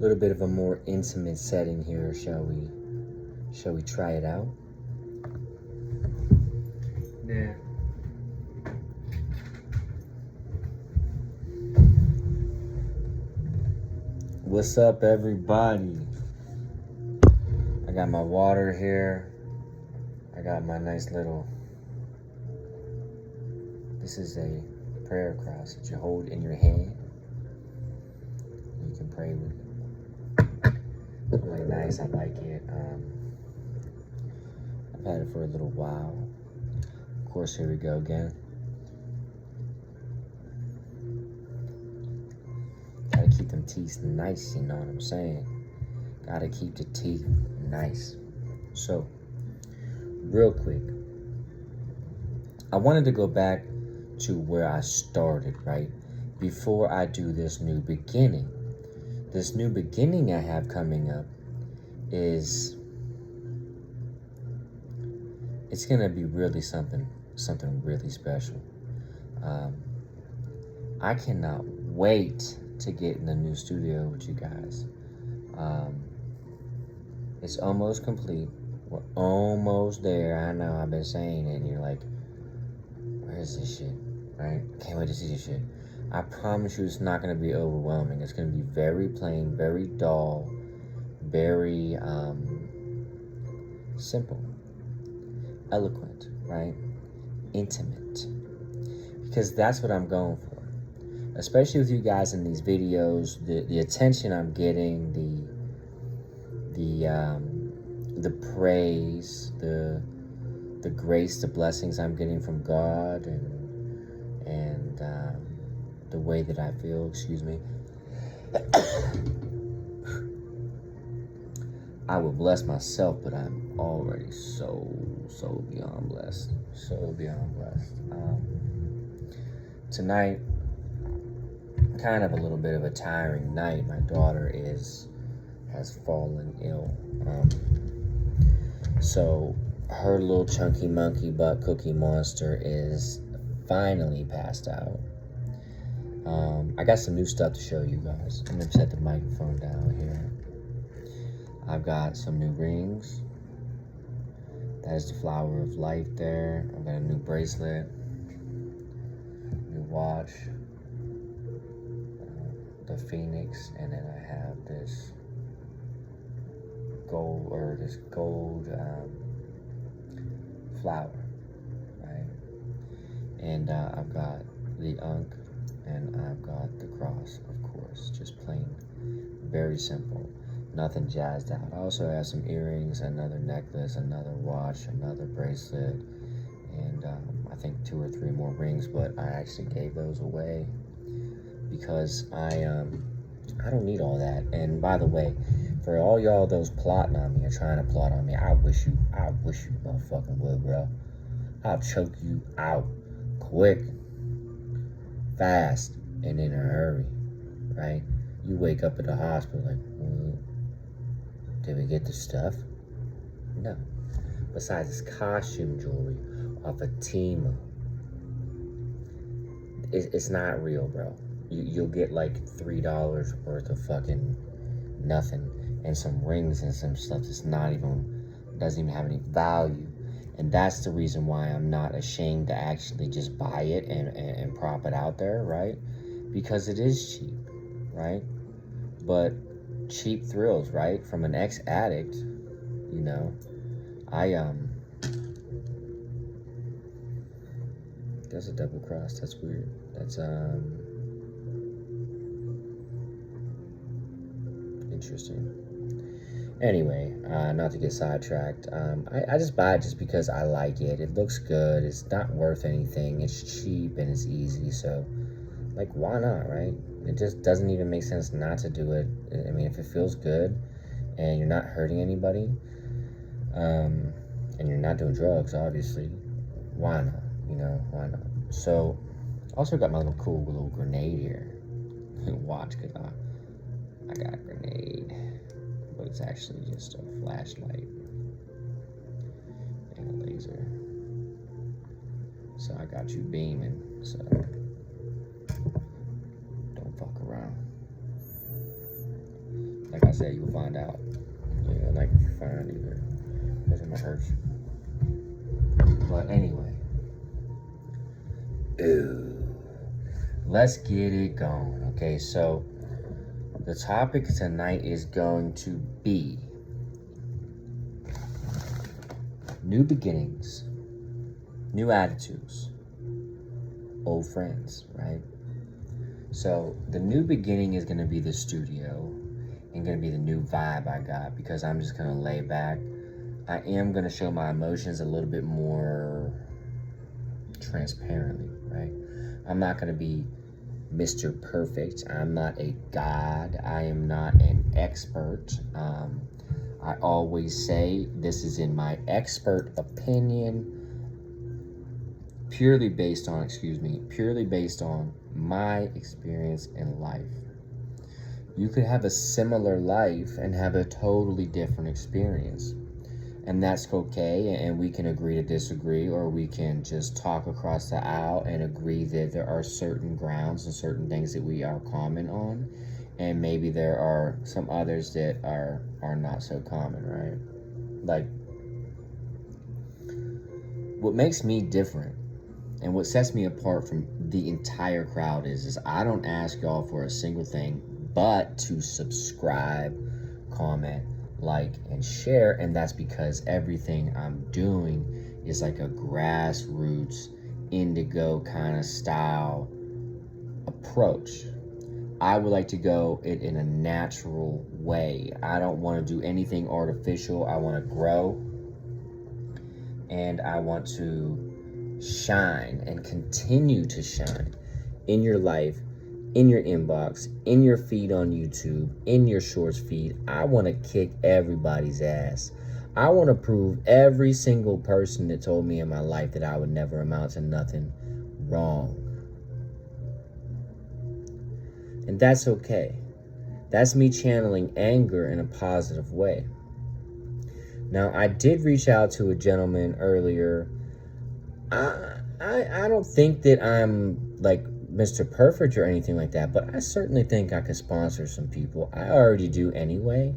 little bit of a more intimate setting here. Shall we try it out? Yeah. What's up, everybody? I got my water here. I got my nice little... This is a prayer cross that you hold in your hand. You can pray with it. It's really nice. I like it. I've had it for a little while. Of course, here we go again. Gotta keep them teeth nice, you know what I'm saying? Gotta keep the teeth nice. So, real quick, I wanted to go back to where I started, right? Before I do this new beginning. This new beginning I have coming up is, it's gonna be really something really special. I cannot wait to get in the new studio with you guys. It's almost complete. We're almost there. I know I've been saying it, and you're like, where is this shit? Right? Can't wait to see this shit. I promise you it's not going to be overwhelming. It's going to be very plain, very dull, very simple, eloquent, right? Intimate. Because that's what I'm going for. Especially with you guys in these videos, the attention I'm getting, the praise, the grace, the blessings I'm getting from God, and the way that I feel, excuse me. I will bless myself, but I'm already so beyond blessed. So beyond blessed. Tonight, kind of a little bit of a tiring night. My daughter has fallen ill. So her little chunky monkey butt cookie monster is finally passed out. I got some new stuff to show you guys. I'm gonna set the microphone down here. I've got some new rings. That is the flower of life there. I've got a new bracelet, new watch, the phoenix, and then I have this gold flower, right? And I've got the Ankh, and I've got the cross, of course, just plain, very simple, nothing jazzed out. I also have some earrings, another necklace, another watch, another bracelet, and I think 2 or 3 more rings, but I actually gave those away because I don't need all that. And by the way, for all y'all those plotting on me or trying to plot on me, I wish you motherfucking would, bro. I'll choke you out quick, fast, and in a hurry, right? You wake up at the hospital like, did we get the stuff? No. Besides, it's costume jewelry off of Temu. It's not real, bro. You'll get like $3 worth of fucking nothing, and some rings and some stuff that's doesn't even have any value. And that's the reason why I'm not ashamed to actually just buy it and prop it out there, right? Because it is cheap, right? But cheap thrills, right? From an ex-addict, you know. That's a double cross. That's weird. That's interesting. Anyway, not to get sidetracked, I just buy it just because I like it. It looks good. It's not worth anything. It's cheap and it's easy. So, like, why not, right? It just doesn't even make sense not to do it. I mean, if it feels good and you're not hurting anybody, and you're not doing drugs, obviously, why not? You know, why not? So, also got my cool little grenade here. Watch, because I got a grenade. But it's actually just a flashlight and a laser. So I got you beaming, so don't fuck around. Like say, you'll find out. You know, like what you find either. Because it might hurt you. But anyway. Ooh. Let's get it going. Okay, so the topic tonight is going to be new beginnings, new attitudes, old friends, right? So the new beginning is going to be the studio and going to be the new vibe I got, because I'm just going to lay back. I am going to show my emotions a little bit more transparently, right? I'm not going to be Mr. Perfect. I'm not a god. I am not an expert. I always say this is in my expert opinion, purely based on my experience in life. You could have a similar life and have a totally different experience. And that's okay, and we can agree to disagree, or we can just talk across the aisle and agree that there are certain grounds and certain things that we are common on, and maybe there are some others that are not so common, right? Like, what makes me different and what sets me apart from the entire crowd is I don't ask y'all for a single thing but to subscribe, comment, like, and share. And that's because everything I'm doing is like a grassroots indigo kind of style approach. I would like to go it in a natural way. I don't want to do anything artificial. I want to grow, and I want to shine and continue to shine in your life, in your inbox, in your feed on YouTube, in your shorts feed. I want to kick everybody's ass. I want to prove every single person that told me in my life that I would never amount to nothing wrong. And that's okay. That's me channeling anger in a positive way. Now, I did reach out to a gentleman earlier. I don't think that I'm like Mr. Perfect or anything like that, but I certainly think I could sponsor some people. I already do anyway.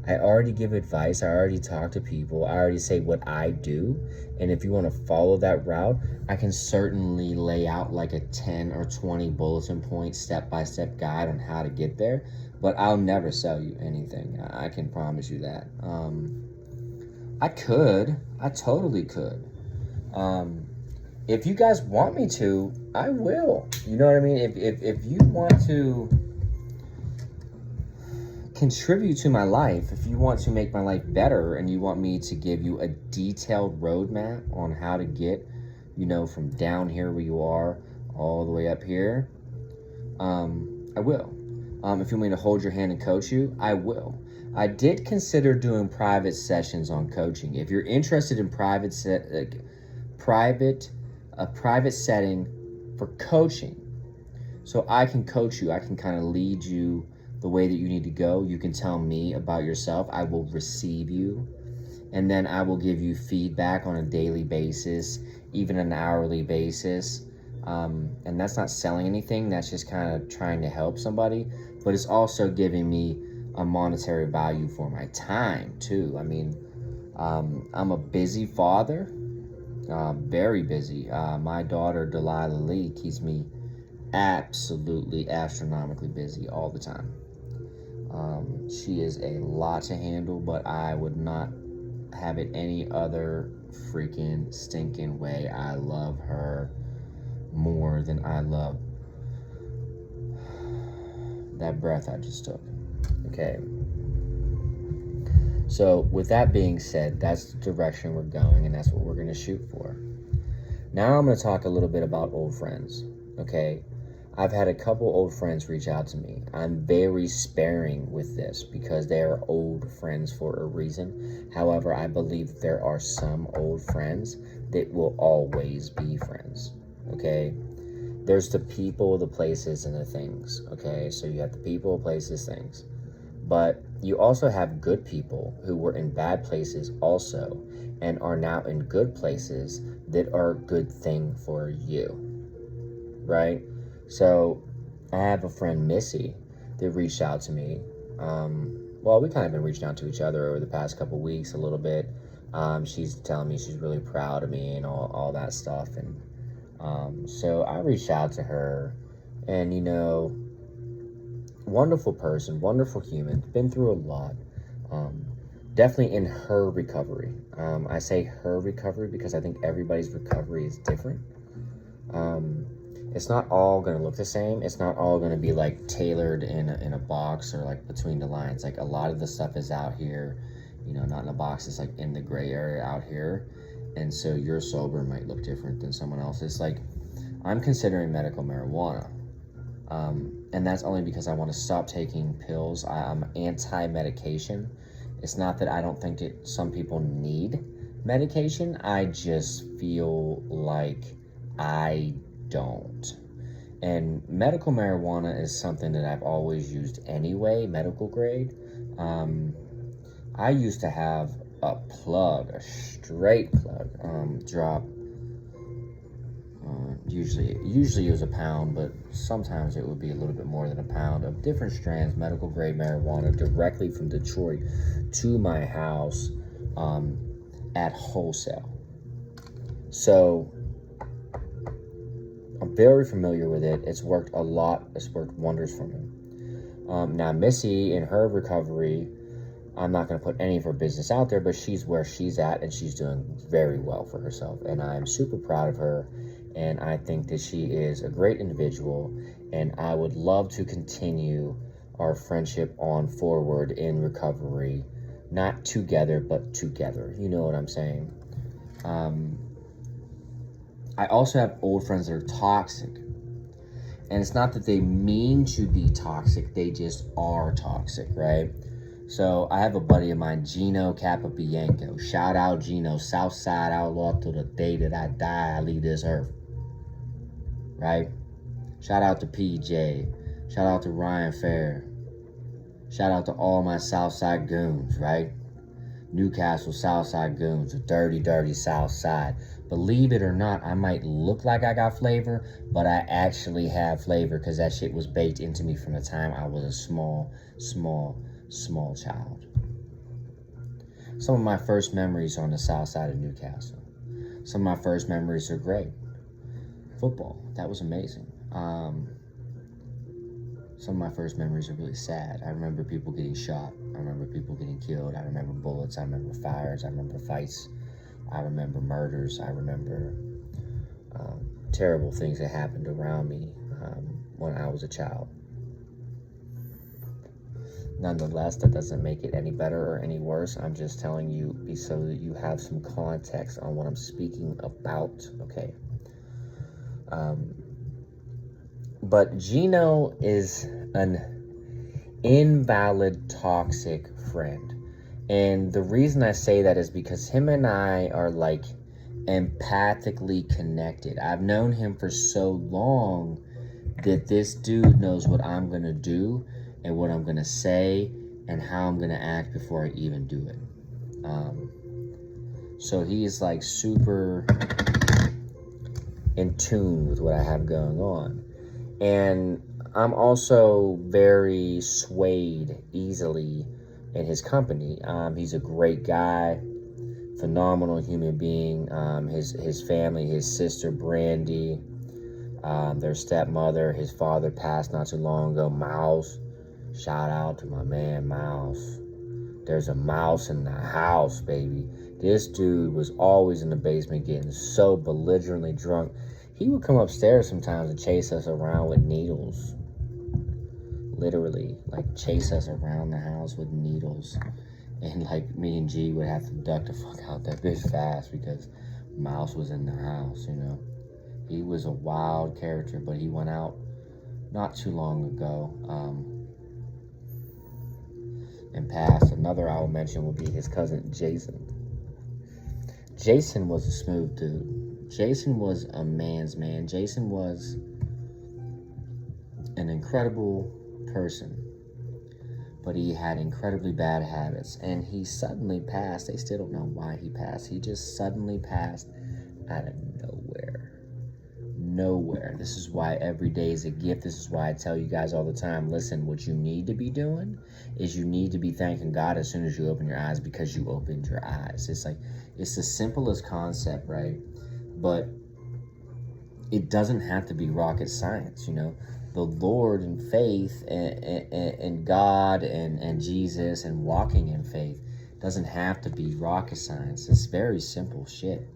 I already give advice. I already talk to people. I already say what I do. And if you want to follow that route, I can certainly lay out like a 10 or 20 bulletin point step-by-step guide on how to get there. But I'll never sell you anything. I can promise you that. I totally could. If you guys want me to, I will. You know what I mean? If you want to contribute to my life, if you want to make my life better, and you want me to give you a detailed roadmap on how to get, from down here where you are all the way up here, I will. If you want me to hold your hand and coach you, I will. I did consider doing private sessions on coaching. If you're interested in a private setting for coaching, so I can coach you, I can kind of lead you the way that you need to go. You can tell me about yourself. I will receive you, and then I will give you feedback on a daily basis, even an hourly basis. And that's not selling anything. That's just kind of trying to help somebody, but it's also giving me a monetary value for my time too. I mean, I'm a busy father. Very busy. My daughter, Delilah Lee, keeps me absolutely astronomically busy all the time. She is a lot to handle, but I would not have it any other freaking stinking way. I love her more than I love that breath I just took. Okay. So with that being said, that's the direction we're going, and that's what we're going to shoot for. Now I'm going to talk a little bit about old friends. Okay. I've had a couple old friends reach out to me. I'm very sparing with this because they are old friends for a reason. However, I believe there are some old friends that will always be friends. Okay. There's the people, the places, and the things. Okay. So you have the people, places, things. But you also have good people who were in bad places also and are now in good places that are a good thing for you, right? So I have a friend, Missy, that reached out to me well, we kind of been reaching out to each other over the past couple weeks a little bit. She's telling me she's really proud of me and all that stuff. And so I reached out to her, and, wonderful person, wonderful human, been through a lot. Definitely in her recovery. I say her recovery because I think everybody's recovery is different. It's not all going to look the same. It's not all going to be like tailored in a box or like between the lines. Like a lot of the stuff is out here, not in a box. It's like in the gray area out here. And so your sober might look different than someone else's. Like I'm considering medical marijuana. And that's only because I want to stop taking pills. I'm anti-medication. It's not that I don't think some people need medication. I just feel like I don't. And medical marijuana is something that I've always used anyway, medical grade. I used to have a straight plug, drop. Usually it was a pound, but sometimes it would be a little bit more than a pound of different strands, medical grade marijuana, directly from Detroit to my house at wholesale. So I'm very familiar with it. It's worked a lot. It's worked wonders for me. Now Missy, in her recovery, I'm not going to put any of her business out there, but she's where she's at, and she's doing very well for herself. And I'm super proud of her. And I think that she is a great individual, and I would love to continue our friendship on forward in recovery, not together, but together. You know what I'm saying? I also have old friends that are toxic, and it's not that they mean to be toxic, they just are toxic, right? So I have a buddy of mine, Gino Capobianco. Shout out Gino, Southside Outlaw, to the day that I die, I leave this earth. Right? Shout out to PJ. Shout out to Ryan Fair. Shout out to all my Southside goons, right? Newcastle Southside goons, the dirty, dirty Southside. Believe it or not, I might look like I got flavor, but I actually have flavor because that shit was baked into me from the time I was a small child. Some of my first memories are on the south side of Newcastle. Some of my first memories are great. Football, that was amazing. Some of my first memories are really sad. I remember people getting shot. I remember people getting killed. I remember bullets. I remember fires. I remember fights. I remember murders. I remember terrible things that happened around me when I was a child. Nonetheless, that doesn't make it any better or any worse. I'm just telling you so that you have some context on what I'm speaking about, okay? But Gino is an invalid, toxic friend. And the reason I say that is because him and I are like empathically connected. I've known him for so long that this dude knows what I'm going to do and what I'm going to say and how I'm going to act before I even do it. So he is like super in tune with what I have going on. And I'm also very swayed easily in his company. He's a great guy, phenomenal human being. His family, his sister Brandy, their stepmother, his father passed not too long ago, Mouse. Shout out to my man Mouse. There's a mouse in the house, baby. This dude was always in the basement getting so belligerently drunk. He would come upstairs sometimes and chase us around with needles. Literally, like chase us around the house with needles. And like me and G would have to duck the fuck out that bitch fast because Mouse was in the house, you know. He was a wild character, but he went out not too long ago. And passed. Another I will mention will be his cousin Jason. Jason was a smooth dude. Jason was a man's man. Jason was an incredible person, but he had incredibly bad habits, and he suddenly passed. They still don't know why he passed. He just suddenly passed out of nowhere. Nowhere. This is why every day is a gift. This is why I tell you guys all the time, listen, what you need to be doing is you need to be thanking God as soon as you open your eyes, because you opened your eyes. It's like, it's the simplest concept, right? But it doesn't have to be rocket science, you know. The Lord and faith and God and Jesus and walking in faith doesn't have to be rocket science. It's very simple shit.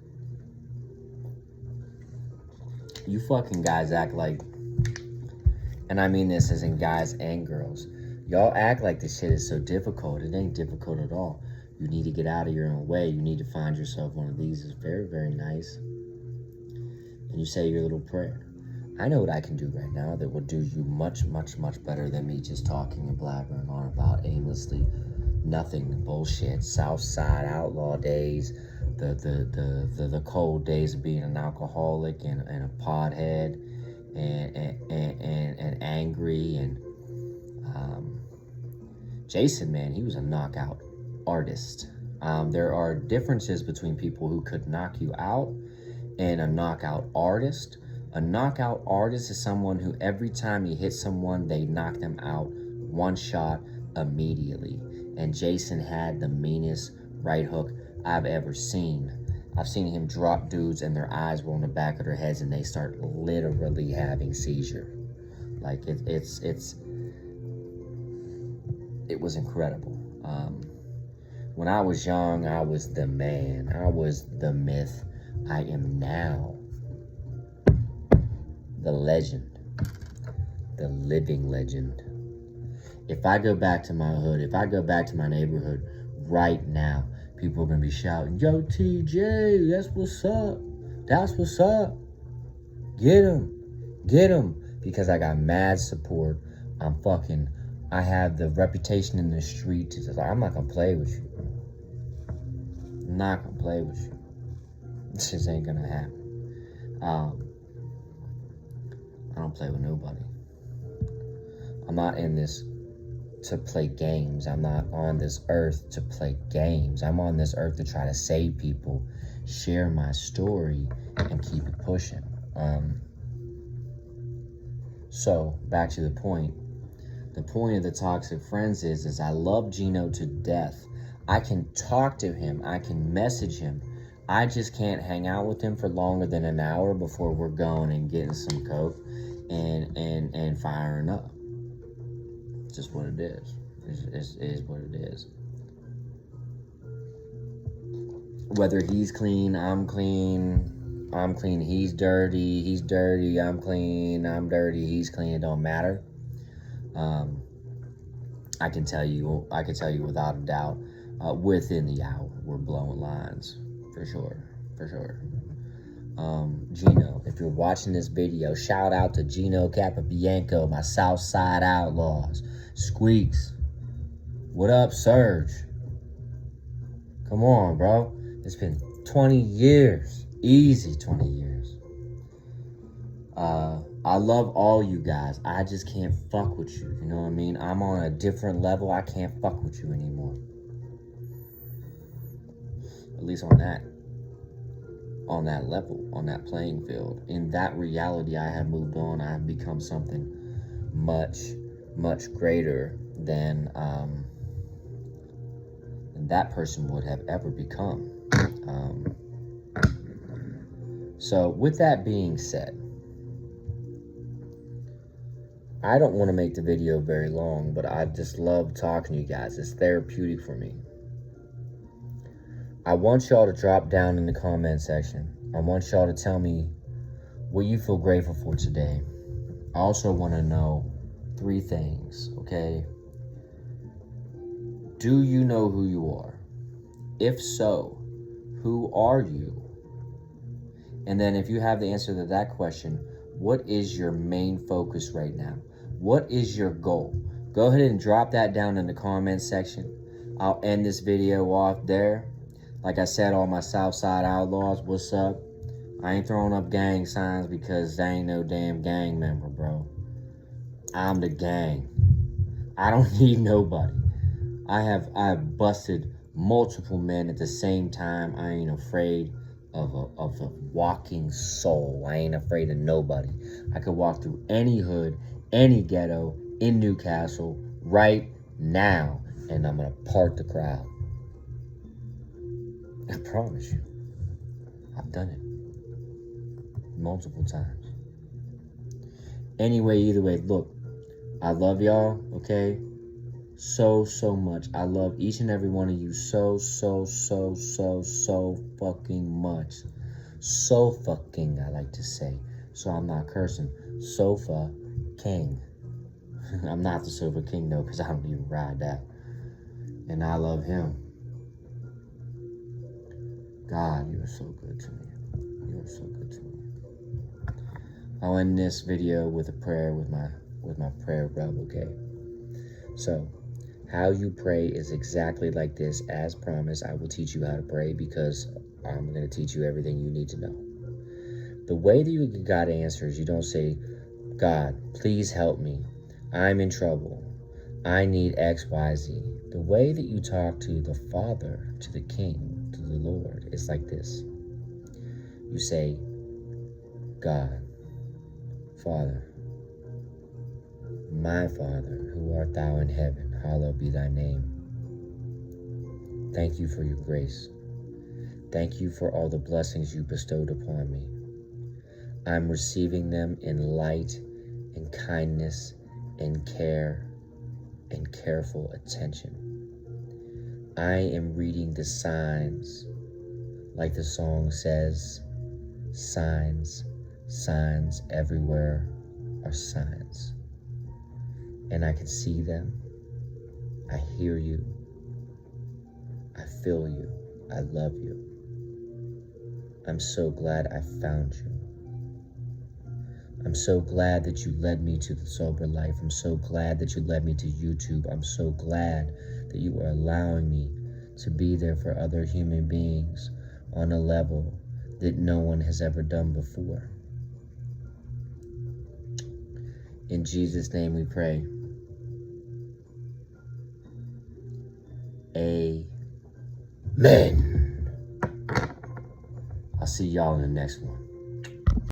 You fucking guys act like, and I mean this as in guys and girls, y'all act like this shit is so difficult. It ain't difficult at all. You need to get out of your own way. You need to find yourself one of these. It's very, very nice. And you say your little prayer. I know what I can do right now that will do you much, much, much better than me just talking and blabbering on about aimlessly nothing bullshit. Southside outlaw days, the cold days of being an alcoholic and a pothead and angry. And Jason, man, he was a knockout artist. There are differences between people who could knock you out and a knockout artist. A knockout artist is someone who every time he hits someone, they knock them out one shot immediately. And Jason had the meanest right hook I've ever seen. I've seen him drop dudes and their eyes were on the back of their heads and they start literally having seizure. Like it was incredible. When I was young, I was the man. I was the myth. I am now the legend, the living legend. If I go back to my hood, if I go back to my neighborhood right now, people are going to be shouting, yo, TJ, that's what's up. That's what's up. Get him. Get him. Because I got mad support. I have the reputation in the street to just, I'm not going to play with you. I'm not going to play with you. This just ain't going to happen. I don't play with nobody. I'm not in this to play games. I'm not on this earth to play games. I'm on this earth to try to save people, share my story, and keep it pushing. So, back to the point. The point of the Toxic Friends is I love Gino to death. I can talk to him. I can message him. I just can't hang out with him for longer than an hour before we're going and getting some coke and firing up. It's just what it is. It is what it is. Whether he's clean, I'm clean, he's dirty, I'm clean, I'm dirty, he's clean, it don't matter. I can tell you without a doubt, within the hour, we're blowing lines. For sure. Gino, if you're watching this video, shout out to Gino Capobianco, my Southside Outlaws. Squeaks. What up, Serge? Come on, bro. It's been 20 years. Easy 20 years. I love all you guys. I just can't fuck with you. You know what I mean? I'm on a different level. I can't fuck with you anymore. At least on that level, on that playing field. In that reality, I have moved on. I have become something much, much greater than that person would have ever become. So with that being said, I don't want to make the video very long, but I just love talking to you guys. It's therapeutic for me. I want y'all to drop down in the comment section. I want y'all to tell me what you feel grateful for today. I also want to know 3 things, okay? Do you know who you are? If so, who are you? And then if you have the answer to that question, what is your main focus right now? What is your goal? Go ahead and drop that down in the comment section. I'll end this video off there. Like I said, all my Southside Outlaws, what's up? I ain't throwing up gang signs because I ain't no damn gang member, bro. I'm the gang. I don't need nobody. I have busted multiple men at the same time. I ain't afraid of a walking soul. I ain't afraid of nobody. I could walk through any hood, any ghetto in Newcastle right now, and I'm gonna part the crowd. I promise you. I've done it multiple times. Anyway, either way, look, I love y'all, okay? So much. I love each and every one of you so fucking much. So fucking, I like to say. So I'm not cursing. Sofa King. I'm not the Sofa King, though, because I don't even ride that. And I love him. God, you are so good to me. You are so good to me. I'll end this video with a prayer with my prayer rub, okay? So, how you pray is exactly like this. As promised, I will teach you how to pray because I'm going to teach you everything you need to know. The way that you get God answers, you don't say, God, please help me. I'm in trouble. I need X, Y, Z. The way that you talk to the Father, to the King, to the Lord, is like this. You say, God, Father, my Father, who art thou in heaven, hallowed be thy name. Thank you for your grace. Thank you for all the blessings you bestowed upon me. I'm receiving them in light and kindness and care and careful attention. I am reading the signs, like the song says, signs, signs everywhere are signs. And I can see them. I hear you. I feel you. I love you. I'm so glad I found you. I'm so glad that you led me to the sober life. I'm so glad that you led me to YouTube. I'm so glad that you are allowing me to be there for other human beings on a level that no one has ever done before. In Jesus' name we pray. Amen. I'll see y'all in the next one.